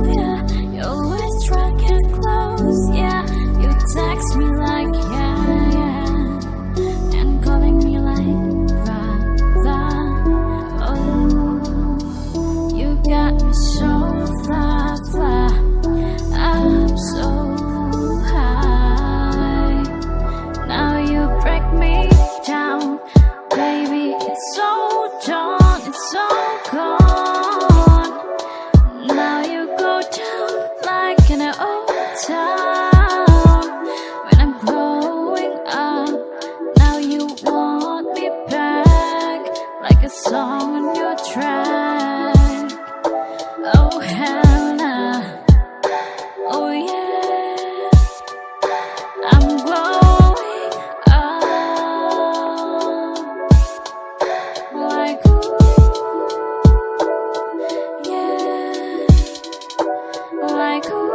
yeah. You always try get close, yeah. You text me like, yeah, yeah. And calling me like, oh. You got me so fly, fly. I'm so high. Now you break me down, baby. It's so done, it's so gone. Now you go down like in an old town. When I'm growing up, now you want me back, like a song on your track. Oh hell nah, oh yeah, I'm growing up, like ooh, yeah, like ooh,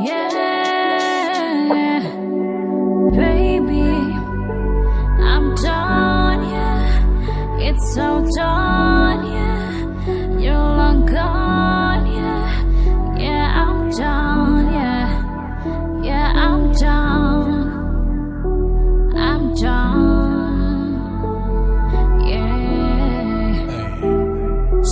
yeah, baby, I'm done, yeah, it's so done, yeah, you're long gone, yeah, yeah, I'm done, yeah, yeah, I'm done, I'm done, yeah.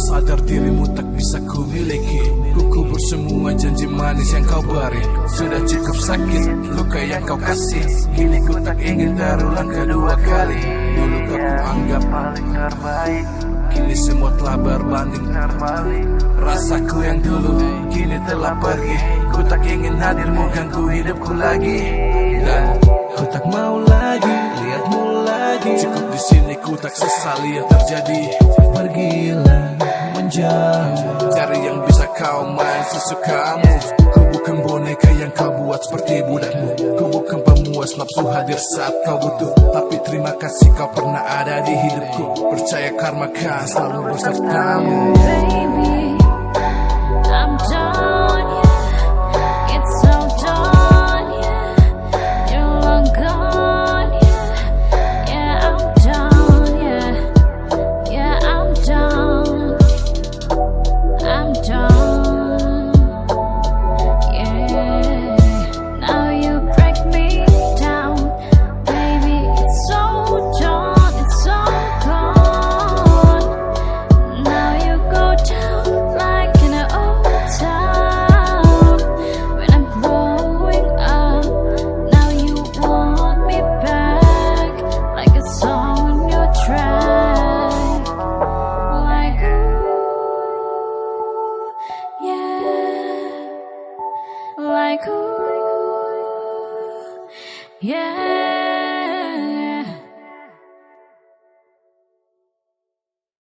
Sadar dirimu tak bisa ku miliki. Ku kubur semua janji manis yang kau beri. Sudah cukup sakit luka yang kau kasih. Kini ku tak ingin terulang kedua kali. Dulu kau ku anggap paling terbaik, kini semua telah berbanding terbalik. Rasaku yang dulu kini telah pergi. Ku tak ingin hadirmu ganggu hidupku lagi. Dan ku tak mau lagi lihatmu lagi. Cukup di sini ku tak sesali yang terjadi. Pergilah menjauh, cari yang bisa kau main sesukamu. Ku bukan boneka yang kau buat seperti budakmu. Ku bukan pemuas nafsu hadir saat kau butuh. Tapi terima kasih kau pernah ada di hidupku. Percaya karma kan selalu bersertamu. Baby, I'm done, yeah. It's so done, yeah. You're long gone, yeah. Yeah, I'm done, yeah. Yeah, I'm done. I'm done, yeah. Now you break me down, baby. It's so done, it's so gone. Now you go down like in an old town. When I'm growing up, now you want me back, like a song on your track. Like ooh, yeah, like ooh, yeah.